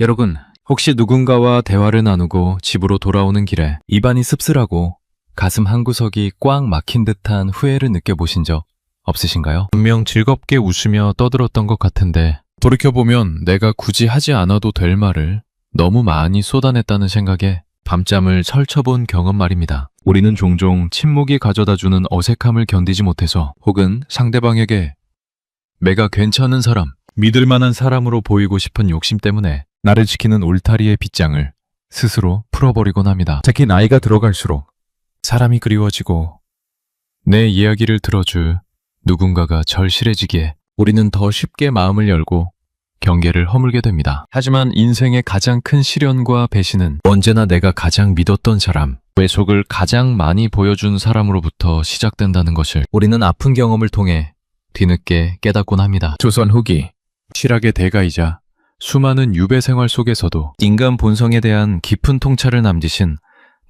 여러분, 혹시 누군가와 대화를 나누고 집으로 돌아오는 길에 입안이 씁쓸하고 가슴 한구석이 꽉 막힌 듯한 후회를 느껴보신 적 없으신가요? 분명 즐겁게 웃으며 떠들었던 것 같은데 돌이켜보면 내가 굳이 하지 않아도 될 말을 너무 많이 쏟아냈다는 생각에 밤잠을 설쳐본 경험 말입니다. 우리는 종종 침묵이 가져다주는 어색함을 견디지 못해서 혹은 상대방에게 내가 괜찮은 사람, 믿을 만한 사람으로 보이고 싶은 욕심 때문에 나를 지키는 울타리의 빗장을 스스로 풀어버리곤 합니다. 특히 나이가 들어갈수록 사람이 그리워지고 내 이야기를 들어줄 누군가가 절실해지기에 우리는 더 쉽게 마음을 열고 경계를 허물게 됩니다. 하지만 인생의 가장 큰 시련과 배신은 언제나 내가 가장 믿었던 사람, 외속을 가장 많이 보여준 사람으로부터 시작된다는 것을 우리는 아픈 경험을 통해 뒤늦게 깨닫곤 합니다. 조선 후기 실학의 대가이자 수많은 유배 생활 속에서도 인간 본성에 대한 깊은 통찰을 남기신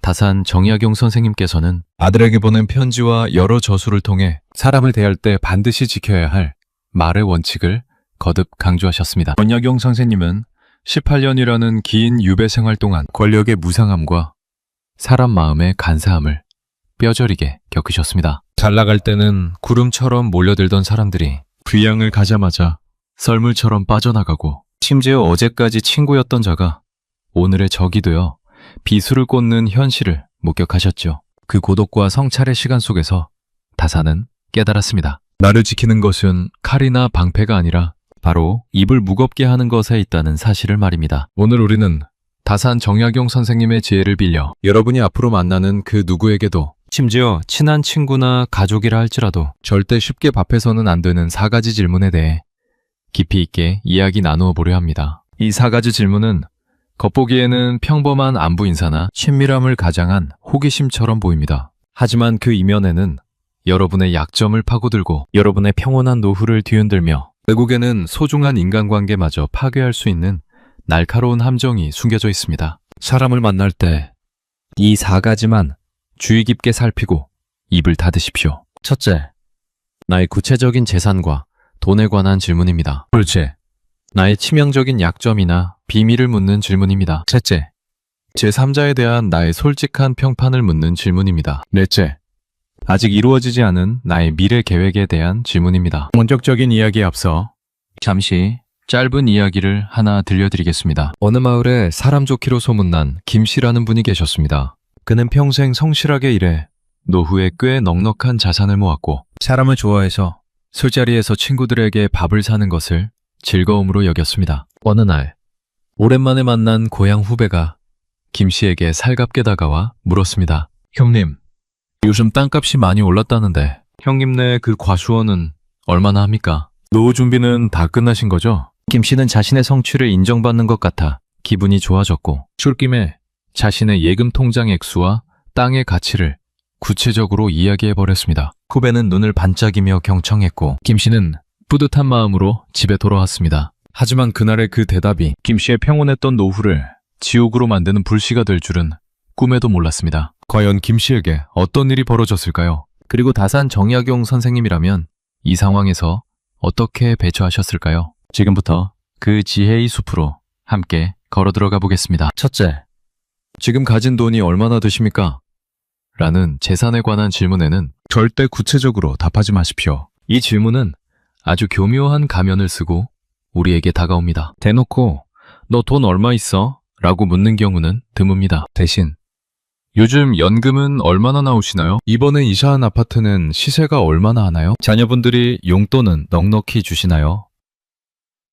다산 정약용 선생님께서는 아들에게 보낸 편지와 여러 저수를 통해 사람을 대할 때 반드시 지켜야 할 말의 원칙을 거듭 강조하셨습니다. 정약용 선생님은 18년이라는 긴 유배 생활 동안 권력의 무상함과 사람 마음의 간사함을 뼈저리게 겪으셨습니다. 잘 나갈 때는 구름처럼 몰려들던 사람들이 귀양을 가자마자 썰물처럼 빠져나가고 심지어 어제까지 친구였던 자가 오늘의 적이 되어 비수를 꽂는 현실을 목격하셨죠. 그 고독과 성찰의 시간 속에서 다산은 깨달았습니다. 나를 지키는 것은 칼이나 방패가 아니라 바로 입을 무겁게 하는 것에 있다는 사실을 말입니다. 오늘 우리는 다산 정약용 선생님의 지혜를 빌려 여러분이 앞으로 만나는 그 누구에게도 심지어 친한 친구나 가족이라 할지라도 절대 쉽게 밥해서는 안 되는 4가지 질문에 대해 깊이 있게 이야기 나누어 보려 합니다. 이 4가지 질문은 겉보기에는 평범한 안부 인사나 친밀함을 가장한 호기심처럼 보입니다. 하지만 그 이면에는 여러분의 약점을 파고들고 여러분의 평온한 노후를 뒤흔들며 결국에는 소중한 인간관계마저 파괴할 수 있는 날카로운 함정이 숨겨져 있습니다. 사람을 만날 때 이 4가지만 주의 깊게 살피고 입을 닫으십시오. 첫째, 나의 구체적인 재산과 돈에 관한 질문입니다. 둘째, 나의 치명적인 약점이나 비밀을 묻는 질문입니다. 셋째, 제3자에 대한 나의 솔직한 평판을 묻는 질문입니다. 넷째, 아직 이루어지지 않은 나의 미래 계획에 대한 질문입니다. 본격적인 이야기에 앞서 잠시 짧은 이야기를 하나 들려드리겠습니다. 어느 마을에 사람 좋기로 소문난 김 씨라는 분이 계셨습니다. 그는 평생 성실하게 일해 노후에 꽤 넉넉한 자산을 모았고 사람을 좋아해서 술자리에서 친구들에게 밥을 사는 것을 즐거움으로 여겼습니다. 어느 날 오랜만에 만난 고향 후배가 김 씨에게 살갑게 다가와 물었습니다. 형님, 요즘 땅값이 많이 올랐다는데 형님네 그 과수원은 얼마나 합니까? 노후 준비는 다 끝나신 거죠? 김 씨는 자신의 성취를 인정받는 것 같아 기분이 좋아졌고 술김에 자신의 예금 통장 액수와 땅의 가치를 구체적으로 이야기해버렸습니다. 후배는 눈을 반짝이며 경청했고 김 씨는 뿌듯한 마음으로 집에 돌아왔습니다. 하지만 그날의 그 대답이 김 씨의 평온했던 노후를 지옥으로 만드는 불씨가 될 줄은 꿈에도 몰랐습니다. 과연 김 씨에게 어떤 일이 벌어졌을까요? 그리고 다산 정약용 선생님이라면 이 상황에서 어떻게 배처하셨을까요? 지금부터 그 지혜의 숲으로 함께 걸어 들어가 보겠습니다. 첫째, 지금 가진 돈이 얼마나 되십니까? 라는 재산에 관한 질문에는 절대 구체적으로 답하지 마십시오. 이 질문은 아주 교묘한 가면을 쓰고 우리에게 다가옵니다. 대놓고 너 돈 얼마 있어? 라고 묻는 경우는 드뭅니다. 대신 요즘 연금은 얼마나 나오시나요? 이번에 이사한 아파트는 시세가 얼마나 하나요? 자녀분들이 용돈은 넉넉히 주시나요?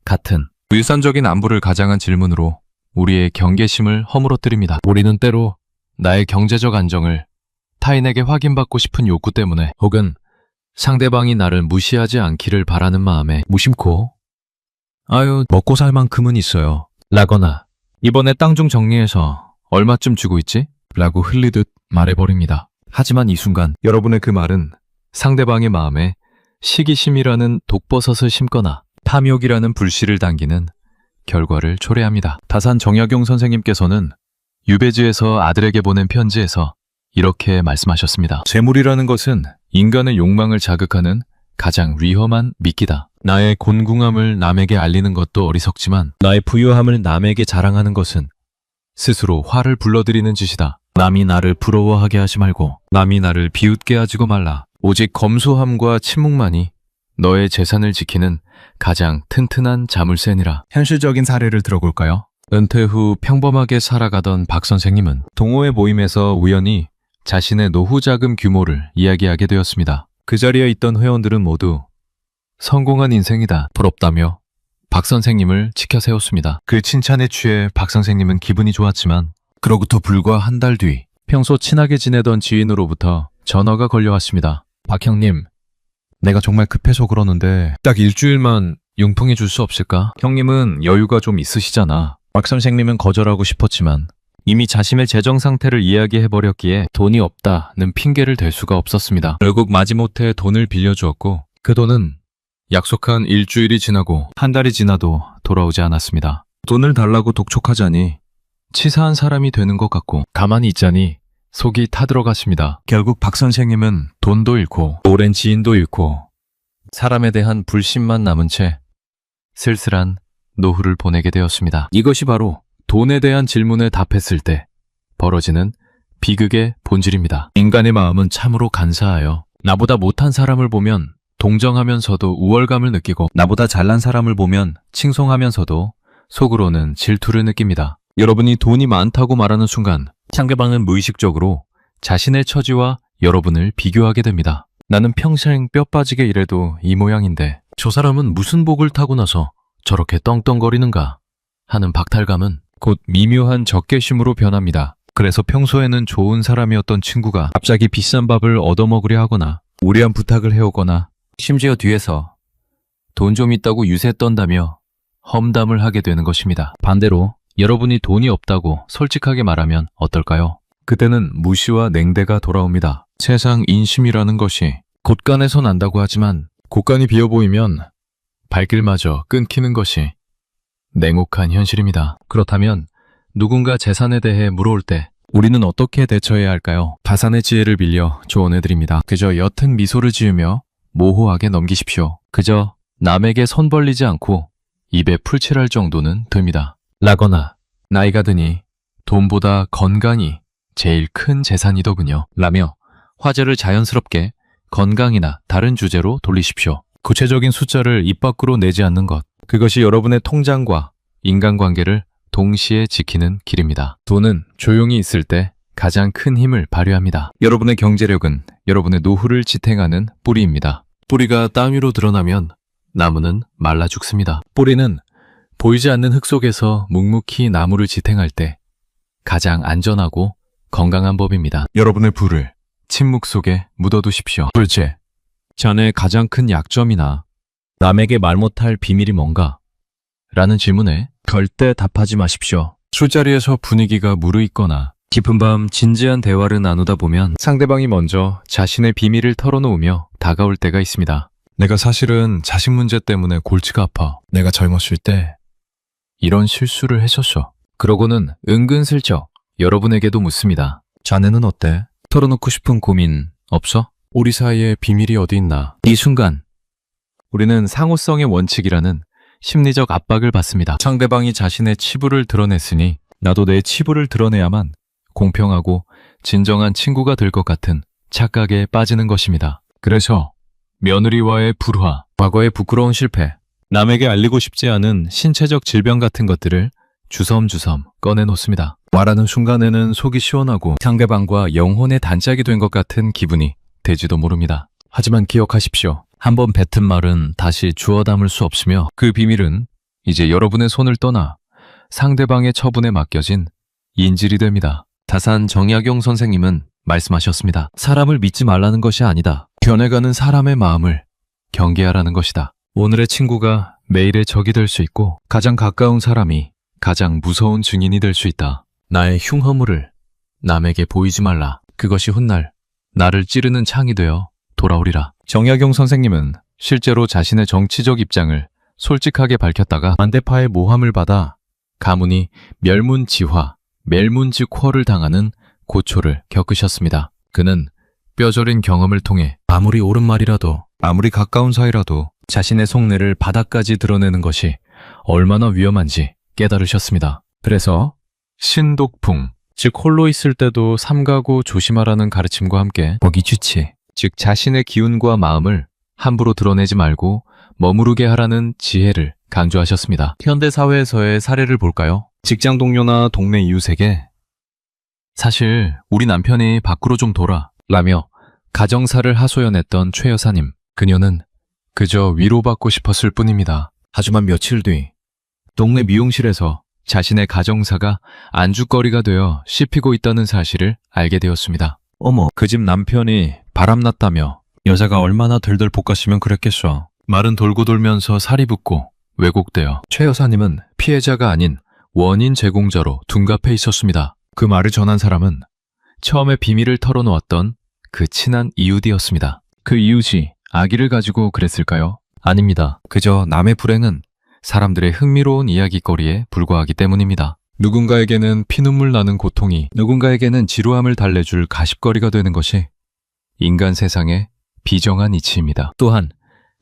같은 일상적인 안부를 가장한 질문으로 우리의 경계심을 허물어뜨립니다. 우리는 때로 나의 경제적 안정을 타인에게 확인받고 싶은 욕구 때문에 혹은 상대방이 나를 무시하지 않기를 바라는 마음에 무심코 아유, 먹고 살 만큼은 있어요 라거나 이번에 땅 좀 정리해서 얼마쯤 주고 있지? 라고 흘리듯 말해버립니다. 하지만 이 순간 여러분의 그 말은 상대방의 마음에 시기심이라는 독버섯을 심거나 탐욕이라는 불씨를 당기는 결과를 초래합니다. 다산 정약용 선생님께서는 유배지에서 아들에게 보낸 편지에서 이렇게 말씀하셨습니다. 재물이라는 것은 인간의 욕망을 자극하는 가장 위험한 미끼다. 나의 곤궁함을 남에게 알리는 것도 어리석지만 나의 부유함을 남에게 자랑하는 것은 스스로 화를 불러들이는 짓이다. 남이 나를 부러워하게 하지 말고 남이 나를 비웃게 하지고 말라. 오직 검소함과 침묵만이 너의 재산을 지키는 가장 튼튼한 자물쇠니라. 현실적인 사례를 들어볼까요? 은퇴 후 평범하게 살아가던 박 선생님은 동호회 모임에서 우연히 자신의 노후 자금 규모를 이야기하게 되었습니다. 그 자리에 있던 회원들은 모두 성공한 인생이다, 부럽다며 박 선생님을 치켜세웠습니다. 그 칭찬에 취해 박 선생님은 기분이 좋았지만 그로부터 불과 한 달 뒤 평소 친하게 지내던 지인으로부터 전화가 걸려왔습니다. 박 형님, 내가 정말 급해서 그러는데 딱 일주일만 융통해 줄 수 없을까? 형님은 여유가 좀 있으시잖아. 박 선생님은 거절하고 싶었지만 이미 자신의 재정 상태를 이야기해버렸기에 돈이 없다는 핑계를 댈 수가 없었습니다. 결국 마지못해 돈을 빌려주었고 그 돈은 약속한 일주일이 지나고 한 달이 지나도 돌아오지 않았습니다. 돈을 달라고 독촉하자니 치사한 사람이 되는 것 같고 가만히 있자니 속이 타들어갔습니다. 결국 박 선생님은 돈도 잃고 오랜 지인도 잃고 사람에 대한 불신만 남은 채 쓸쓸한 노후를 보내게 되었습니다. 이것이 바로 돈에 대한 질문에 답했을 때 벌어지는 비극의 본질입니다. 인간의 마음은 참으로 간사하여 나보다 못한 사람을 보면 동정하면서도 우월감을 느끼고 나보다 잘난 사람을 보면 칭송하면서도 속으로는 질투를 느낍니다. 여러분이 돈이 많다고 말하는 순간 상대방은 무의식적으로 자신의 처지와 여러분을 비교하게 됩니다. 나는 평생 뼈 빠지게 일해도 이 모양인데 저 사람은 무슨 복을 타고 나서 저렇게 떵떵거리는가 하는 박탈감은 곧 미묘한 적개심으로 변합니다. 그래서 평소에는 좋은 사람이었던 친구가 갑자기 비싼 밥을 얻어먹으려 하거나 무리한 부탁을 해오거나 심지어 뒤에서 돈 좀 있다고 유세 떤다며 험담을 하게 되는 것입니다. 반대로 여러분이 돈이 없다고 솔직하게 말하면 어떨까요? 그때는 무시와 냉대가 돌아옵니다. 세상 인심이라는 것이 곳간에서 난다고 하지만 곳간이 비어 보이면 발길마저 끊기는 것이 냉혹한 현실입니다. 그렇다면 누군가 재산에 대해 물어올 때 우리는 어떻게 대처해야 할까요? 다산의 지혜를 빌려 조언해드립니다. 그저 옅은 미소를 지으며 모호하게 넘기십시오. 그저 남에게 손 벌리지 않고 입에 풀칠할 정도는 됩니다. 라거나 나이가 드니 돈보다 건강이 제일 큰 재산이더군요. 라며 화제를 자연스럽게 건강이나 다른 주제로 돌리십시오. 구체적인 숫자를 입 밖으로 내지 않는 것, 그것이 여러분의 통장과 인간관계를 동시에 지키는 길입니다. 돈은 조용히 있을 때 가장 큰 힘을 발휘합니다. 여러분의 경제력은 여러분의 노후를 지탱하는 뿌리입니다. 뿌리가 땅 위로 드러나면 나무는 말라 죽습니다. 뿌리는 보이지 않는 흙 속에서 묵묵히 나무를 지탱할 때 가장 안전하고 건강한 법입니다. 여러분의 부를 침묵 속에 묻어두십시오. 둘째, 자네의 가장 큰 약점이나 남에게 말 못할 비밀이 뭔가? 라는 질문에 절대 답하지 마십시오. 술자리에서 분위기가 무르익거나 깊은 밤 진지한 대화를 나누다 보면 상대방이 먼저 자신의 비밀을 털어놓으며 다가올 때가 있습니다. 내가 사실은 자식 문제 때문에 골치가 아파. 내가 젊었을 때 이런 실수를 했었어. 그러고는 은근슬쩍 여러분에게도 묻습니다. 자네는 어때? 털어놓고 싶은 고민 없어? 우리 사이에 비밀이 어디 있나? 이 순간 우리는 상호성의 원칙이라는 심리적 압박을 받습니다. 상대방이 자신의 치부를 드러냈으니 나도 내 치부를 드러내야만 공평하고 진정한 친구가 될 것 같은 착각에 빠지는 것입니다. 그래서 며느리와의 불화, 과거의 부끄러운 실패, 남에게 알리고 싶지 않은 신체적 질병 같은 것들을 주섬주섬 꺼내놓습니다. 말하는 순간에는 속이 시원하고 상대방과 영혼의 단짝이 된 것 같은 기분이 되지도 모릅니다. 하지만 기억하십시오. 한번 뱉은 말은 다시 주워 담을 수 없으며 그 비밀은 이제 여러분의 손을 떠나 상대방의 처분에 맡겨진 인질이 됩니다. 다산 정약용 선생님은 말씀하셨습니다. 사람을 믿지 말라는 것이 아니다. 변해가는 사람의 마음을 경계하라는 것이다. 오늘의 친구가 내일의 적이 될 수 있고 가장 가까운 사람이 가장 무서운 증인이 될 수 있다. 나의 흉허물을 남에게 보이지 말라. 그것이 훗날 나를 찌르는 창이 되어 돌아오리라. 정약용 선생님은 실제로 자신의 정치적 입장을 솔직하게 밝혔다가 반대파의 모함을 받아 가문이 멸문지화, 멸문지퀄을 당하는 고초를 겪으셨습니다. 그는 뼈저린 경험을 통해 아무리 옳은 말이라도 아무리 가까운 사이라도 자신의 속내를 바닥까지 드러내는 것이 얼마나 위험한지 깨달으셨습니다. 그래서 신독풍, 즉 홀로 있을 때도 삼가고 조심하라는 가르침과 함께 거기주치, 즉 자신의 기운과 마음을 함부로 드러내지 말고 머무르게 하라는 지혜를 강조하셨습니다. 현대 사회에서의 사례를 볼까요? 직장 동료나 동네 이웃에게 사실 우리 남편이 밖으로 좀 돌아 라며 가정사를 하소연했던 최 여사님. 그녀는 그저 위로받고 싶었을 뿐입니다. 하지만 며칠 뒤 동네 미용실에서 자신의 가정사가 안주거리가 되어 씹히고 있다는 사실을 알게 되었습니다. 어머, 그 집 남편이 바람났다며 여자가 얼마나 덜덜 볶았으면 그랬겠어. 말은 돌고 돌면서 살이 붙고 왜곡되어 최 여사님은 피해자가 아닌 원인 제공자로 둔갑해 있었습니다. 그 말을 전한 사람은 처음에 비밀을 털어놓았던 그 친한 이웃이었습니다. 그 이웃이 아기를 가지고 그랬을까요? 아닙니다. 그저 남의 불행은 사람들의 흥미로운 이야기거리에 불과하기 때문입니다. 누군가에게는 피눈물 나는 고통이 누군가에게는 지루함을 달래줄 가십거리가 되는 것이 인간 세상의 비정한 이치입니다. 또한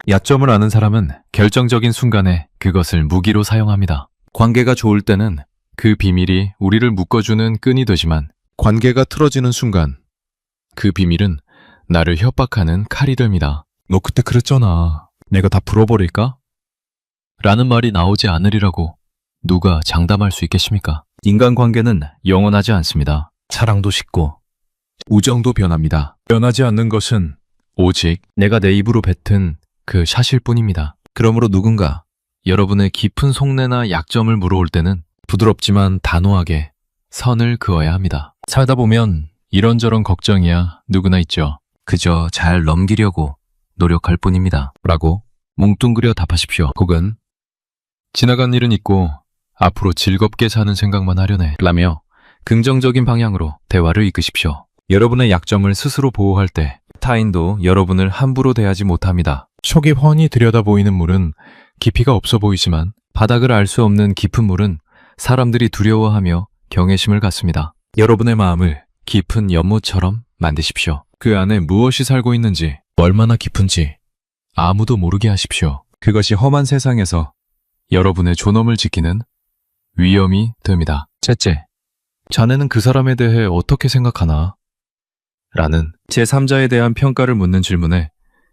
야점을 아는 사람은 결정적인 순간에 그것을 무기로 사용합니다. 관계가 좋을 때는 그 비밀이 우리를 묶어주는 끈이 되지만 관계가 틀어지는 순간 그 비밀은 나를 협박하는 칼이 됩니다. 너 그때 그랬잖아. 내가 다 풀어버릴까? 라는 말이 나오지 않으리라고 누가 장담할 수 있겠습니까? 인간관계는 영원하지 않습니다. 사랑도 식고 우정도 변합니다. 변하지 않는 것은 오직 내가 내 입으로 뱉은 그 샷일 뿐입니다. 그러므로 누군가 여러분의 깊은 속내나 약점을 물어올 때는 부드럽지만 단호하게 선을 그어야 합니다. 살다 보면 이런저런 걱정이야 누구나 있죠. 그저 잘 넘기려고 노력할 뿐입니다. 라고 뭉뚱그려 답하십시오. 혹은 지나간 일은 잊고 앞으로 즐겁게 사는 생각만 하려네 라며 긍정적인 방향으로 대화를 이끄십시오. 여러분의 약점을 스스로 보호할 때 타인도 여러분을 함부로 대하지 못합니다. 속이 훤히 들여다보이는 물은 깊이가 없어 보이지만 바닥을 알 수 없는 깊은 물은 사람들이 두려워하며 경외심을 갖습니다. 여러분의 마음을 깊은 연못처럼 만드십시오. 그 안에 무엇이 살고 있는지, 얼마나 깊은지 아무도 모르게 하십시오. 그것이 험한 세상에서 여러분의 존엄을 지키는 위험이 됩니다. 셋째, 자네는 그 사람에 대해 어떻게 생각하나? 라는 제3자에 대한 평가를 묻는 질문에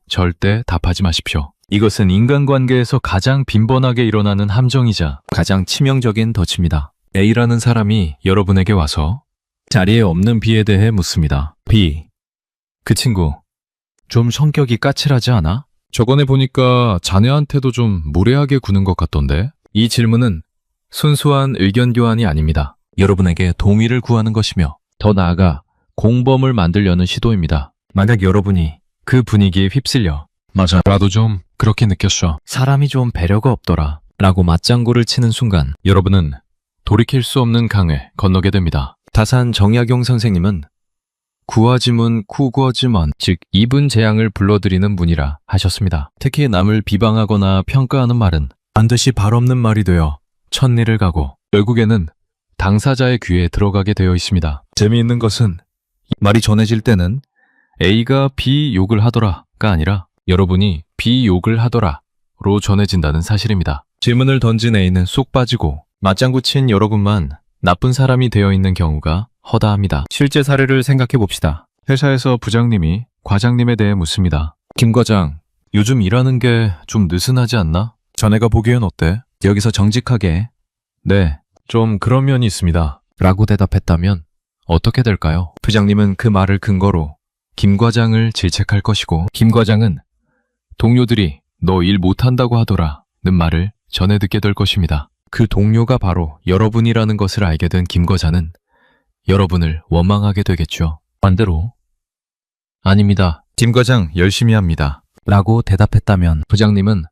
절대 답하지 마십시오. 이것은 인간관계에서 가장 빈번하게 일어나는 함정이자 가장 치명적인 덫입니다. A라는 사람이 여러분에게 와서 자리에 없는 B에 대해 묻습니다. B, 그 친구 좀 성격이 까칠하지 않아? 저번에 보니까 자네한테도 좀 무례하게 구는 것 같던데? 이 질문은 순수한 의견 교환이 아닙니다. 여러분에게 동의를 구하는 것이며 더 나아가 공범을 만들려는 시도입니다. 만약 여러분이 그 분위기에 휩쓸려 맞아, 나도 좀 그렇게 느꼈어. 사람이 좀 배려가 없더라 라고 맞장구를 치는 순간 여러분은 돌이킬 수 없는 강을 건너게 됩니다. 다산 정약용 선생님은 구하지문 쿠구어지먼, 즉 이분 재앙을 불러들이는 문이라 하셨습니다. 특히 남을 비방하거나 평가하는 말은 반드시 발 없는 말이 되어 천리를 가고 결국에는 당사자의 귀에 들어가게 되어 있습니다. 재미있는 것은 말이 전해질 때는 A가 B 욕을 하더라가 아니라 여러분이 B 욕을 하더라로 전해진다는 사실입니다. 질문을 던진 A는 쏙 빠지고 맞장구 친 여러분만 나쁜 사람이 되어 있는 경우가 허다합니다. 실제 사례를 생각해 봅시다. 회사에서 부장님이 과장님에 대해 묻습니다. 김 과장, 요즘 일하는 게 좀 느슨하지 않나? 자네가 보기엔 어때? 여기서 정직하게 네, 좀 그런 면이 있습니다 라고 대답했다면 어떻게 될까요? 부장님은 그 말을 근거로 김 과장을 질책할 것이고 김 과장은 동료들이 너 일 못한다고 하더라 는 말을 전해 듣게 될 것입니다. 그 동료가 바로 여러분이라는 것을 알게 된 김 과장은 여러분을 원망하게 되겠죠. 반대로 아닙니다. 김 과장 열심히 합니다 라고 대답했다면 부장님은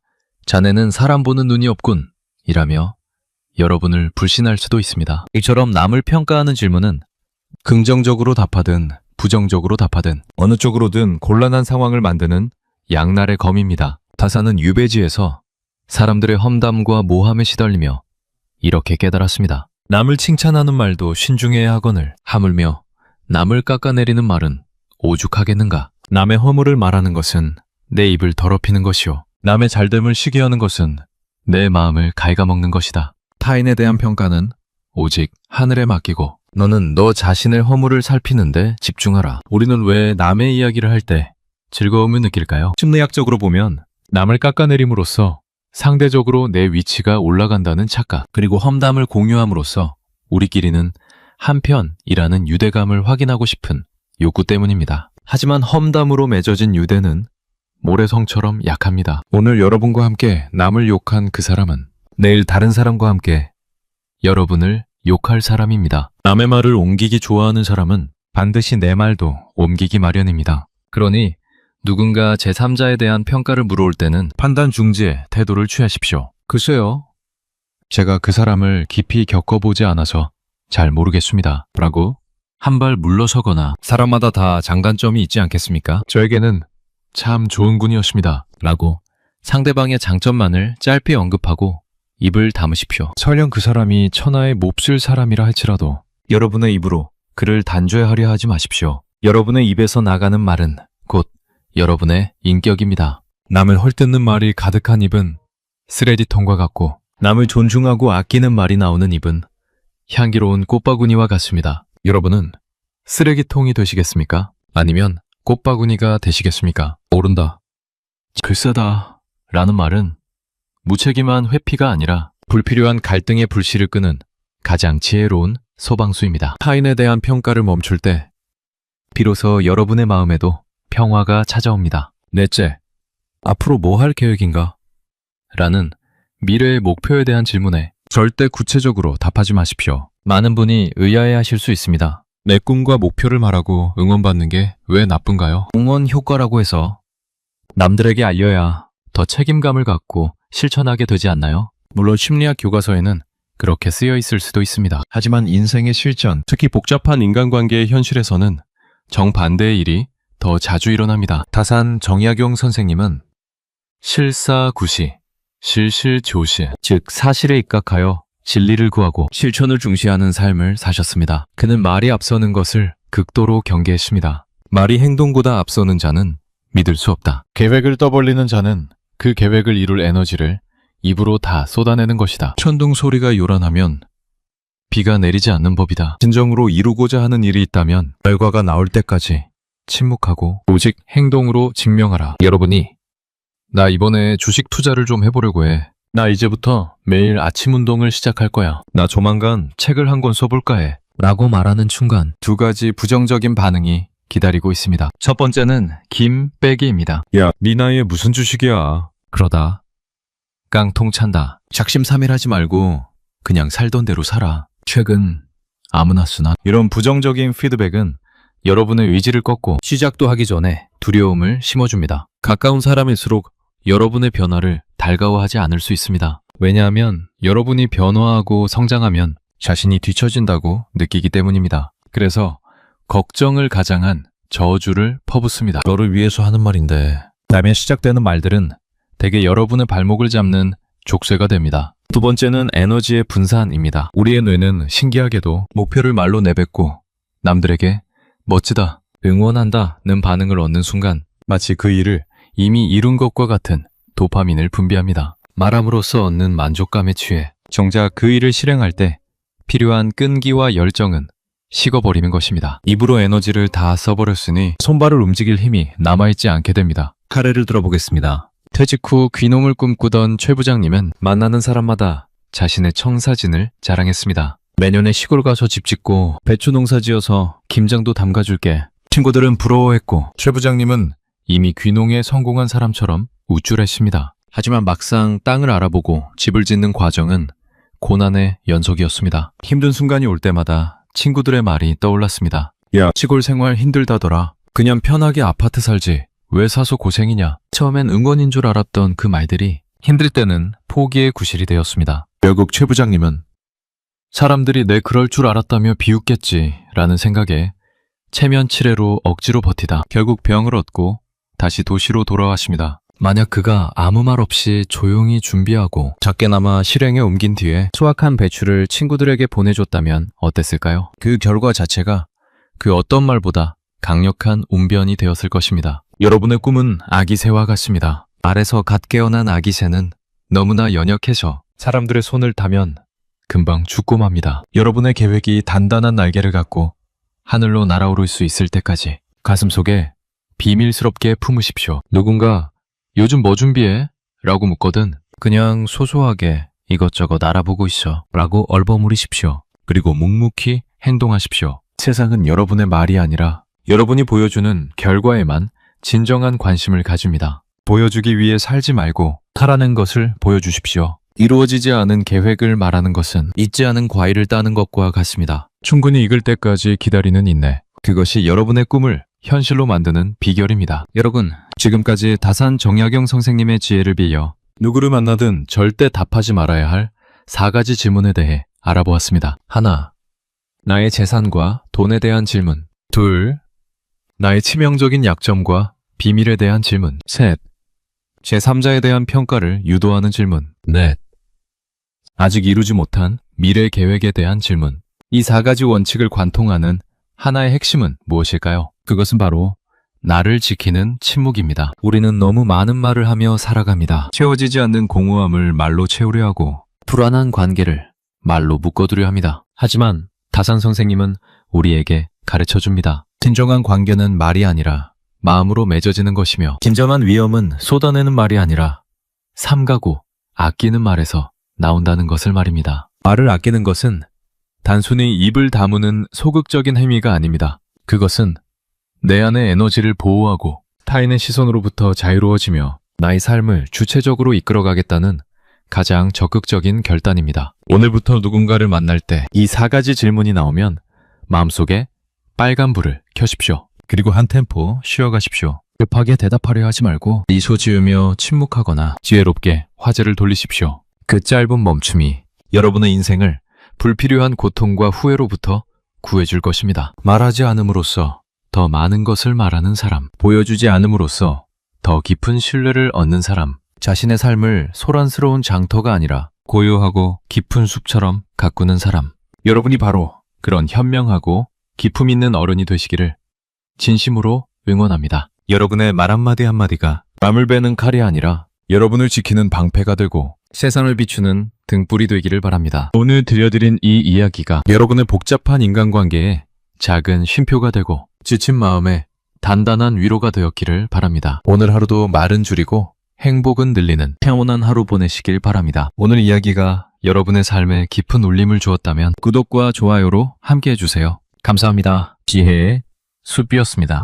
자네는 사람 보는 눈이 없군 이라며 여러분을 불신할 수도 있습니다. 이처럼 남을 평가하는 질문은 긍정적으로 답하든 부정적으로 답하든 어느 쪽으로든 곤란한 상황을 만드는 양날의 검입니다. 다사는 유배지에서 사람들의 험담과 모함에 시달리며 이렇게 깨달았습니다. 남을 칭찬하는 말도 신중해야 하거늘 하물며 남을 깎아내리는 말은 오죽하겠는가. 남의 허물을 말하는 것은 내 입을 더럽히는 것이요. 남의 잘됨을 시기하는 것은 내 마음을 갉아먹는 것이다. 타인에 대한 평가는 오직 하늘에 맡기고 너는 너 자신의 허물을 살피는데 집중하라. 우리는 왜 남의 이야기를 할 때 즐거움을 느낄까요? 심리학적으로 보면 남을 깎아내림으로써 상대적으로 내 위치가 올라간다는 착각, 그리고 험담을 공유함으로써 우리끼리는 한편이라는 유대감을 확인하고 싶은 욕구 때문입니다. 하지만 험담으로 맺어진 유대는 모래성처럼 약합니다. 오늘 여러분과 함께 남을 욕한 그 사람은 내일 다른 사람과 함께 여러분을 욕할 사람입니다. 남의 말을 옮기기 좋아하는 사람은 반드시 내 말도 옮기기 마련입니다. 그러니 누군가 제3자에 대한 평가를 물어올 때는 판단 중지의 태도를 취하십시오. 글쎄요, 제가 그 사람을 깊이 겪어보지 않아서 잘 모르겠습니다. 라고 한 발 물러서거나 사람마다 다 장단점이 있지 않겠습니까? 저에게는 참 좋은 분이었습니다. 라고 상대방의 장점만을 짧게 언급하고 입을 다무십시오. 설령 그 사람이 천하의 몹쓸 사람이라 할지라도 여러분의 입으로 그를 단죄하려 하지 마십시오. 여러분의 입에서 나가는 말은 곧 여러분의 인격입니다. 남을 헐뜯는 말이 가득한 입은 쓰레기통과 같고 남을 존중하고 아끼는 말이 나오는 입은 향기로운 꽃바구니와 같습니다. 여러분은 쓰레기통이 되시겠습니까? 아니면 꽃바구니가 되시겠습니까? 모른다, 글쎄다 라는 말은 무책임한 회피가 아니라 불필요한 갈등의 불씨를 끄는 가장 지혜로운 소방수입니다. 타인에 대한 평가를 멈출 때 비로소 여러분의 마음에도 평화가 찾아옵니다. 넷째, 앞으로 뭐 할 계획인가? 라는 미래의 목표에 대한 질문에 절대 구체적으로 답하지 마십시오. 많은 분이 의아해하실 수 있습니다. 내 꿈과 목표를 말하고 응원받는 게 왜 나쁜가요? 응원 효과라고 해서 남들에게 알려야 더 책임감을 갖고 실천하게 되지 않나요? 물론 심리학 교과서에는 그렇게 쓰여 있을 수도 있습니다. 하지만 인생의 실전, 특히 복잡한 인간관계의 현실에서는 정반대의 일이 더 자주 일어납니다. 다산 정약용 선생님은 실사구시, 실실조시, 즉 사실에 입각하여 진리를 구하고 실천을 중시하는 삶을 사셨습니다. 그는 말이 앞서는 것을 극도로 경계했습니다. 말이 행동보다 앞서는 자는 믿을 수 없다. 계획을 떠벌리는 자는 그 계획을 이룰 에너지를 입으로 다 쏟아내는 것이다. 천둥 소리가 요란하면 비가 내리지 않는 법이다. 진정으로 이루고자 하는 일이 있다면 결과가 나올 때까지 침묵하고 오직 행동으로 증명하라. 여러분이 나 이번에 주식 투자를 좀 해보려고 해. 나 이제부터 매일 아침 운동을 시작할 거야. 나 조만간 책을 한 권 써볼까 해. 라고 말하는 순간 두 가지 부정적인 반응이 기다리고 있습니다. 첫 번째는 김 빼기입니다. 야, 네 나이에 무슨 주식이야. 그러다 깡통 찬다. 작심삼일하지 말고 그냥 살던 대로 살아. 책은 아무나 쓰나. 이런 부정적인 피드백은 여러분의 의지를 꺾고 시작도 하기 전에 두려움을 심어줍니다. 가까운 사람일수록 여러분의 변화를 달가워하지 않을 수 있습니다. 왜냐하면 여러분이 변화하고 성장하면 자신이 뒤처진다고 느끼기 때문입니다. 그래서 걱정을 가장한 저주를 퍼붓습니다. 너를 위해서 하는 말인데. 다음에 시작되는 말들은 대개 여러분의 발목을 잡는 족쇄가 됩니다. 두 번째는 에너지의 분산입니다. 우리의 뇌는 신기하게도 목표를 말로 내뱉고 남들에게 멋지다, 응원한다는 반응을 얻는 순간 마치 그 일을 이미 이룬 것과 같은 도파민을 분비합니다. 말함으로써 얻는 만족감에 취해 정작 그 일을 실행할 때 필요한 끈기와 열정은 식어버리는 것입니다. 입으로 에너지를 다 써버렸으니 손발을 움직일 힘이 남아있지 않게 됩니다. 사례를 들어보겠습니다. 퇴직 후 귀농을 꿈꾸던 최 부장님은 만나는 사람마다 자신의 청사진을 자랑했습니다. 매년에 시골 가서 집 짓고 배추 농사 지어서 김장도 담가줄게. 친구들은 부러워했고 최 부장님은 이미 귀농에 성공한 사람처럼 우쭐했습니다. 하지만 막상 땅을 알아보고 집을 짓는 과정은 고난의 연속이었습니다. 힘든 순간이 올 때마다 친구들의 말이 떠올랐습니다. 야, 시골 생활 힘들다더라. 그냥 편하게 아파트 살지. 왜 사서 고생이냐. 처음엔 응원인 줄 알았던 그 말들이 힘들 때는 포기의 구실이 되었습니다. 결국 최 부장님은 사람들이 내 그럴 줄 알았다며 비웃겠지 라는 생각에 체면치레로 억지로 버티다 결국 병을 얻고 다시 도시로 돌아왔습니다. 만약 그가 아무 말 없이 조용히 준비하고 작게나마 실행에 옮긴 뒤에 수확한 배추를 친구들에게 보내줬다면 어땠을까요? 그 결과 자체가 그 어떤 말보다 강력한 웅변이 되었을 것입니다. 여러분의 꿈은 아기 새와 같습니다. 알에서 갓 깨어난 아기 새는 너무나 연약해서 사람들의 손을 타면 금방 죽고 맙니다. 여러분의 계획이 단단한 날개를 갖고 하늘로 날아오를 수 있을 때까지 가슴속에 비밀스럽게 품으십시오. 누군가 요즘 뭐 준비해? 라고 묻거든 그냥 소소하게 이것저것 알아보고 있어 라고 얼버무리십시오. 그리고 묵묵히 행동하십시오. 세상은 여러분의 말이 아니라 여러분이 보여주는 결과에만 진정한 관심을 가집니다. 보여주기 위해 살지 말고 하라는 것을 보여주십시오. 이루어지지 않은 계획을 말하는 것은 잊지 않은 과일을 따는 것과 같습니다. 충분히 익을 때까지 기다리는 인내. 그것이 여러분의 꿈을 현실로 만드는 비결입니다. 여러분, 지금까지 다산 정약용 선생님의 지혜를 빌려 누구를 만나든 절대 답하지 말아야 할 4가지 질문에 대해 알아보았습니다. 하나, 나의 재산과 돈에 대한 질문. 둘, 나의 치명적인 약점과 비밀에 대한 질문. 셋, 제3자에 대한 평가를 유도하는 질문. 넷, 아직 이루지 못한 미래 계획에 대한 질문. 이 4가지 원칙을 관통하는 하나의 핵심은 무엇일까요? 그것은 바로 나를 지키는 침묵입니다. 우리는 너무 많은 말을 하며 살아갑니다. 채워지지 않는 공허함을 말로 채우려 하고 불안한 관계를 말로 묶어두려 합니다. 하지만 다산 선생님은 우리에게 가르쳐줍니다. 진정한 관계는 말이 아니라 마음으로 맺어지는 것이며 진정한 위험은 쏟아내는 말이 아니라 삼가고 아끼는 말에서 나온다는 것을 말입니다. 말을 아끼는 것은 단순히 입을 다무는 소극적인 행위가 아닙니다. 그것은 내 안의 에너지를 보호하고 타인의 시선으로부터 자유로워지며 나의 삶을 주체적으로 이끌어가겠다는 가장 적극적인 결단입니다. 오늘부터 누군가를 만날 때 이 4가지 질문이 나오면 마음속에 빨간 불을 켜십시오. 그리고 한 템포 쉬어가십시오. 급하게 대답하려 하지 말고 미소 지으며 침묵하거나 지혜롭게 화제를 돌리십시오. 그 짧은 멈춤이 여러분의 인생을 불필요한 고통과 후회로부터 구해줄 것입니다. 말하지 않음으로써 더 많은 것을 말하는 사람, 보여주지 않음으로써 더 깊은 신뢰를 얻는 사람, 자신의 삶을 소란스러운 장터가 아니라 고요하고 깊은 숲처럼 가꾸는 사람. 여러분이 바로 그런 현명하고 기품 있는 어른이 되시기를 진심으로 응원합니다. 여러분의 말 한마디 한마디가 뺨을 베는 칼이 아니라 여러분을 지키는 방패가 되고 세상을 비추는 등불이 되기를 바랍니다. 오늘 들려드린 이 이야기가 여러분의 복잡한 인간관계에 작은 쉼표가 되고 지친 마음에 단단한 위로가 되었기를 바랍니다. 오늘 하루도 말은 줄이고 행복은 늘리는 평온한 하루 보내시길 바랍니다. 오늘 이야기가 여러분의 삶에 깊은 울림을 주었다면 구독과 좋아요로 함께 해주세요. 감사합니다. 지혜의 숲이었습니다.